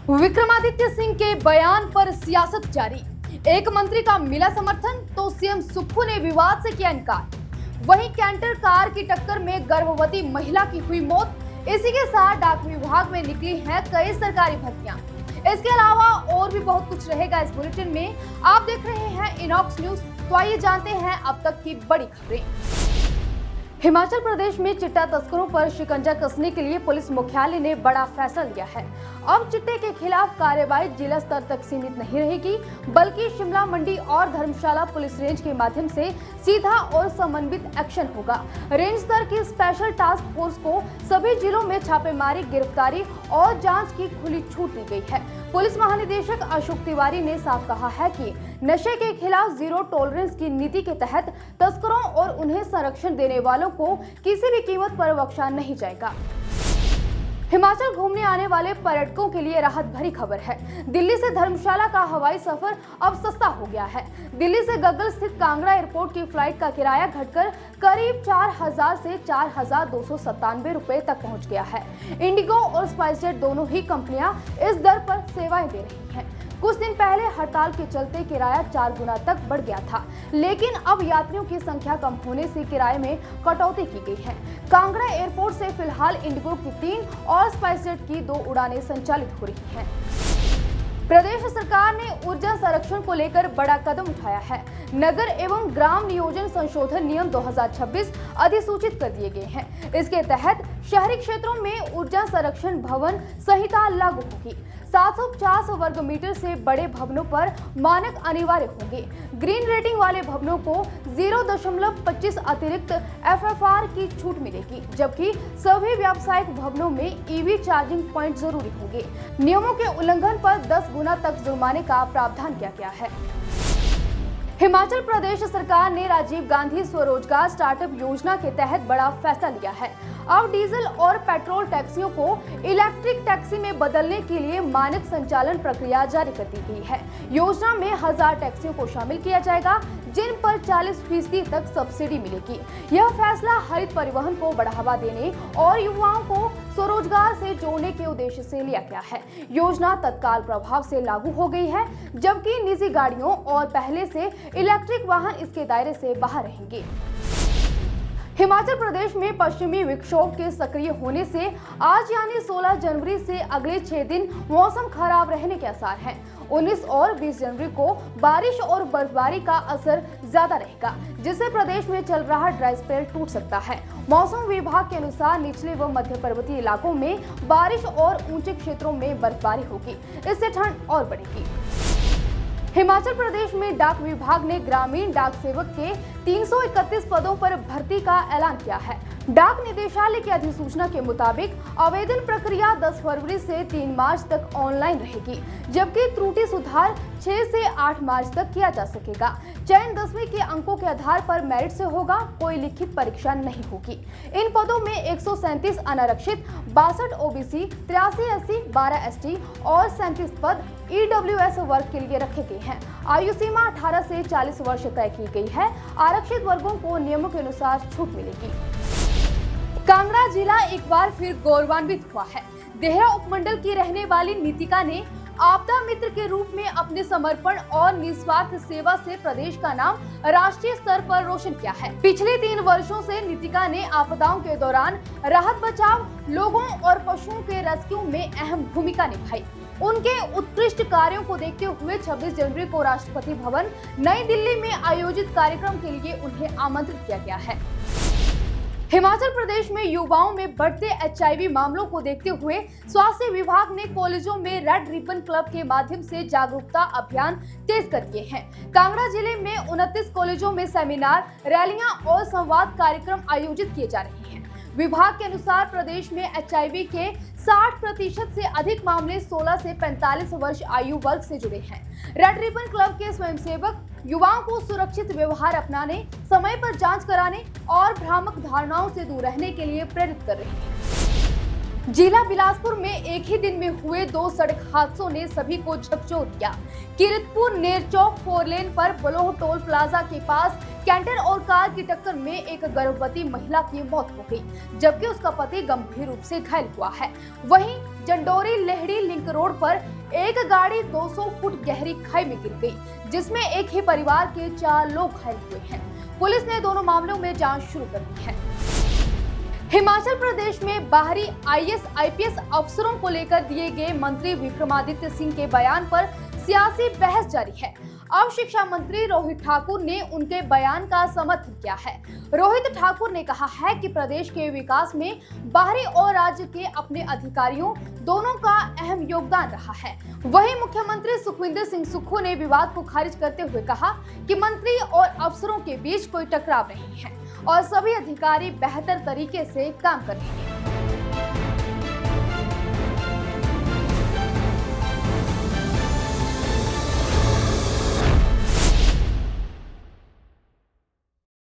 विक्रमादित्य सिंह के बयान पर सियासत जारी। एक मंत्री का मिला समर्थन तो सीएम सुक्खू ने विवाद से किया इनकार। वहीं कैंटर कार की टक्कर में गर्भवती महिला की हुई मौत। इसी के साथ डाक विभाग में निकली हैं कई सरकारी भर्तियां। इसके अलावा और भी बहुत कुछ रहेगा इस बुलेटिन में। आप देख रहे हैं इनॉक्स न्यूज, तो आइए जानते हैं अब तक की बड़ी खबरें। हिमाचल प्रदेश में चिट्टा तस्करों पर शिकंजा कसने के लिए पुलिस मुख्यालय ने बड़ा फैसला लिया है। अब चिट्टे के खिलाफ कार्रवाई जिला स्तर तक सीमित नहीं रहेगी, बल्कि शिमला, मंडी और धर्मशाला पुलिस रेंज के माध्यम से सीधा और समन्वित एक्शन होगा। रेंज स्तर की स्पेशल टास्क फोर्स को सभी जिलों में छापेमारी, गिरफ्तारी और जांच की खुली छूट दी गई है। पुलिस महानिदेशक अशोक तिवारी ने साफ कहा है कि नशे के खिलाफ जीरो टॉलरेंस की नीति के तहत तस्करों और उन्हें संरक्षण देने वालों को किसी भी कीमत पर बख्शा नहीं जाएगा। हिमाचल घूमने आने वाले पर्यटकों के लिए राहत भरी खबर है। दिल्ली से धर्मशाला का हवाई सफर अब सस्ता हो गया है। दिल्ली से गग्गल स्थित कांगड़ा एयरपोर्ट की फ्लाइट का किराया घटकर करीब 4,000 से 4,297 रुपए तक पहुंच गया है। इंडिगो और स्पाइसजेट दोनों ही कंपनियां इस दर पर सेवाएं दे रही हैं। कुछ दिन पहले हड़ताल के चलते किराया 4 गुना तक बढ़ गया था, लेकिन अब यात्रियों की संख्या कम होने से किराए में कटौती की गई है। कांगड़ा एयरपोर्ट से फिलहाल इंडिगो की 3 और स्पाइसजेट की 2 उड़ानें संचालित हो रही हैं। प्रदेश सरकार ने ऊर्जा संरक्षण को लेकर बड़ा कदम उठाया है। नगर एवं ग्राम नियोजन संशोधन नियम 2026 अधिसूचित कर दिए गए हैं। इसके तहत शहरी क्षेत्रों में ऊर्जा संरक्षण भवन संहिता लागू होगी। 750 वर्ग मीटर से बड़े भवनों पर मानक अनिवार्य होंगे। ग्रीन रेटिंग वाले भवनों को 0.25 अतिरिक्त FFR की छूट मिलेगी, जबकि सभी व्यावसायिक भवनों में EV चार्जिंग पॉइंट जरूरी होंगे। नियमों के उल्लंघन पर 10 गुना तक जुर्माने का प्रावधान किया गया है। हिमाचल प्रदेश सरकार ने राजीव गांधी स्वरोजगार स्टार्टअप योजना के तहत बड़ा फैसला लिया है। अब डीजल और पेट्रोल टैक्सियों को इलेक्ट्रिक टैक्सी में बदलने के लिए मानक संचालन प्रक्रिया जारी कर दी गई है। योजना में 1000 टैक्सियों को शामिल किया जाएगा, जिन पर 40% तक सब्सिडी मिलेगी। यह फैसला हरित परिवहन को बढ़ावा देने और युवाओं को स्वरोजगार से जोड़ने के उद्देश्य से लिया गया है। योजना तत्काल प्रभाव से लागू हो गई है, जबकि निजी गाड़ियों और पहले से इलेक्ट्रिक वाहन इसके दायरे से बाहर रहेंगे। हिमाचल प्रदेश में पश्चिमी विक्षोभ के सक्रिय होने से आज यानी 16 जनवरी से अगले 6 दिन मौसम खराब रहने के आसार हैं। 19 और 20 जनवरी को बारिश और बर्फबारी का असर ज्यादा रहेगा, जिससे प्रदेश में चल रहा ड्राई स्पेल टूट सकता है। मौसम विभाग के अनुसार निचले व मध्य पर्वतीय इलाकों में बारिश और ऊंचे क्षेत्रों में बर्फबारी होगी। इससे ठंड और बढ़ेगी। हिमाचल प्रदेश में डाक विभाग ने ग्रामीण डाक सेवक के 331 पदों पर भर्ती का ऐलान किया है। डाक निदेशालय की अधिसूचना के मुताबिक आवेदन प्रक्रिया 10 फरवरी से 3 मार्च तक ऑनलाइन रहेगी, जबकि त्रुटि सुधार 6 से 8 मार्च तक किया जा सकेगा। चयन 10वीं के अंकों के आधार पर मेरिट से होगा, कोई लिखित परीक्षा नहीं होगी। इन पदों में 137 अनारक्षित, 62 OBC, 83 SC, 12 ST और 37 पद EWS वर्ग के लिए रखे गए हैं। आयु सीमा 18 से 40 वर्ष तय की गई है। आरक्षित वर्गों को नियमों के अनुसार छूट मिलेगी। कांगड़ा जिला एक बार फिर गौरवान्वित हुआ है। देहरा उपमंडल की रहने वाली नितिका ने आपदा मित्र के रूप में अपने समर्पण और निस्वार्थ सेवा से प्रदेश का नाम राष्ट्रीय स्तर पर रोशन किया है। पिछले 3 वर्षों से नितिका ने आपदाओं के दौरान राहत, बचाव, लोगों और पशुओं के रेस्क्यू में अहम भूमिका निभाई। उनके उत्कृष्ट कार्यों को देखते हुए 26 जनवरी को राष्ट्रपति भवन नई दिल्ली में आयोजित कार्यक्रम के लिए उन्हें आमंत्रित किया गया है। हिमाचल प्रदेश में युवाओं में बढ़ते HIV मामलों को देखते हुए स्वास्थ्य विभाग ने कॉलेजों में रेड रिबन क्लब के माध्यम से जागरूकता अभियान तेज कर दिए हैं। कांगड़ा जिले में 29 कॉलेजों में सेमिनार, रैलियां और संवाद कार्यक्रम आयोजित किए जा रहे हैं। विभाग के अनुसार प्रदेश में HIV के 60% से अधिक मामले 16 से 45 वर्ष आयु वर्ग से जुड़े हैं। रेड रिबन क्लब के स्वयंसेवक युवाओं को सुरक्षित व्यवहार अपनाने, समय पर जांच कराने और भ्रामक धारणाओं से दूर रहने के लिए प्रेरित कर रहे हैं। जिला बिलासपुर में एक ही दिन में हुए 2 सड़क हादसों ने सभी को झकझोर दिया। किरतपुर नेरचौक 4 लेन पर बलोह टोल प्लाजा के पास कैंटर और कार की टक्कर में एक गर्भवती महिला की मौत हो गई, जबकि उसका पति गंभीर रूप से घायल हुआ है। वहीं जंडोरी लेहड़ी लिंक रोड पर एक गाड़ी 200 फुट गहरी खाई में गिर गई, जिसमें एक ही परिवार के 4 लोग घायल हुए हैं। पुलिस ने दोनों मामलों में जांच शुरू कर दी है। हिमाचल प्रदेश में बाहरी आईएएस आईपीएस अफसरों को लेकर दिए गए मंत्री विक्रमादित्य सिंह के बयान पर सियासी बहस जारी है। अब शिक्षा मंत्री रोहित ठाकुर ने उनके बयान का समर्थन किया है। रोहित ठाकुर ने कहा है कि प्रदेश के विकास में बाहरी और राज्य के अपने अधिकारियों दोनों का अहम योगदान रहा है। वहीं मुख्यमंत्री सुखविंदर सिंह सुक्खू ने विवाद को खारिज करते हुए कहा कि मंत्री और अफसरों के बीच कोई टकराव नहीं है और सभी अधिकारी बेहतर तरीके से काम कर रहे हैं।